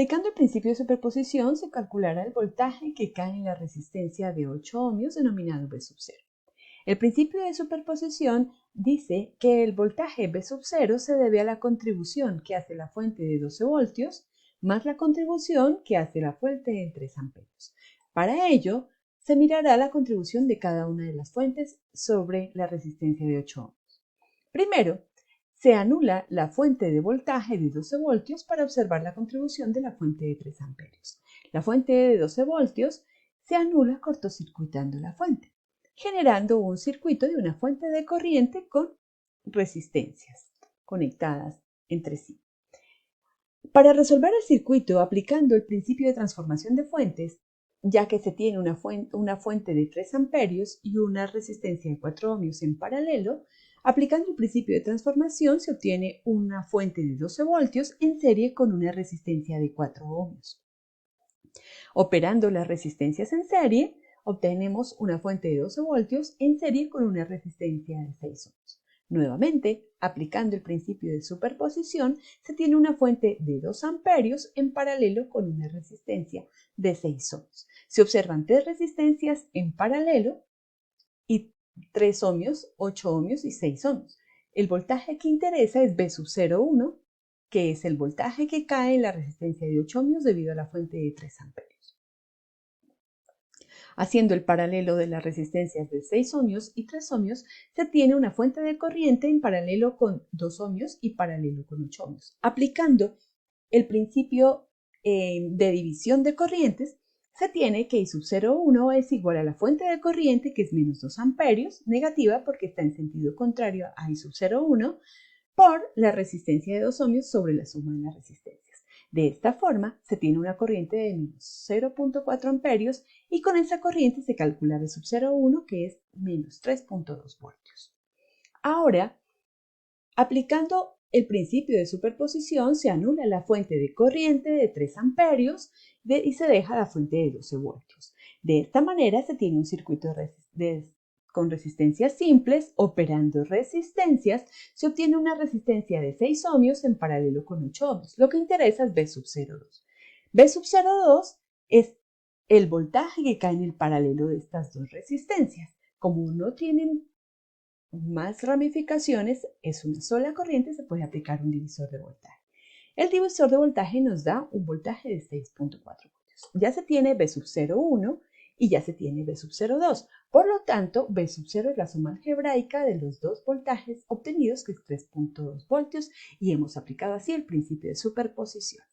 Aplicando el principio de superposición, se calculará el voltaje que cae en la resistencia de 8 ohmios denominado V sub 0. El principio de superposición dice que el voltaje V sub 0 se debe a la contribución que hace la fuente de 12 voltios más la contribución que hace la fuente de 3 amperios. Para ello, se mirará la contribución de cada una de las fuentes sobre la resistencia de 8 ohmios. Primero, se anula la fuente de voltaje de 12 voltios para observar la contribución de la fuente de 3 amperios. La fuente de 12 voltios se anula cortocircuitando la fuente, generando un circuito de una fuente de corriente con resistencias conectadas entre sí. Para resolver el circuito aplicando el principio de transformación de fuentes, ya que se tiene una fuente de 3 amperios y una resistencia de 4 ohmios en paralelo, aplicando el principio de transformación se obtiene una fuente de 12 voltios en serie con una resistencia de 4 ohmios. Operando las resistencias en serie, obtenemos una fuente de 12 voltios en serie con una resistencia de 6 ohmios. Nuevamente, aplicando el principio de superposición, se tiene una fuente de 2 amperios en paralelo con una resistencia de 6 ohmios. Se observan 3 resistencias en paralelo y 3 ohmios, 8 ohmios y 6 ohmios. El voltaje que interesa es V sub 0,1, que es el voltaje que cae en la resistencia de 8 ohmios debido a la fuente de 3 amperios. Haciendo el paralelo de las resistencias de 6 ohmios y 3 ohmios, se tiene una fuente de corriente en paralelo con 2 ohmios y paralelo con 8 ohmios. Aplicando el principio de división de corrientes, se tiene que I sub 0,1 es igual a la fuente de corriente, que es menos 2 amperios, negativa porque está en sentido contrario a I sub 0,1, por la resistencia de 2 ohmios sobre la suma de las resistencias. De esta forma, se tiene una corriente de menos 0,4 amperios y con esa corriente se calcula V sub 0,1, que es menos 3,2 voltios. Ahora, aplicando el principio de superposición, se anula la fuente de corriente de 3 amperios y se deja la fuente de 12 voltios. De esta manera se tiene un circuito con resistencias simples. Operando resistencias, se obtiene una resistencia de 6 ohmios en paralelo con 8 ohmios. Lo que interesa es V sub 0,2. V sub 0,2 es el voltaje que cae en el paralelo de estas dos resistencias. Como no tienen más ramificaciones, es una sola corriente, se puede aplicar un divisor de voltaje. El divisor de voltaje nos da un voltaje de 6,4 voltios. Ya se tiene V sub 0,1 y ya se tiene V sub 0,2. Por lo tanto, V sub 0 es la suma algebraica de los dos voltajes obtenidos, que es 3,2 voltios, y hemos aplicado así el principio de superposición.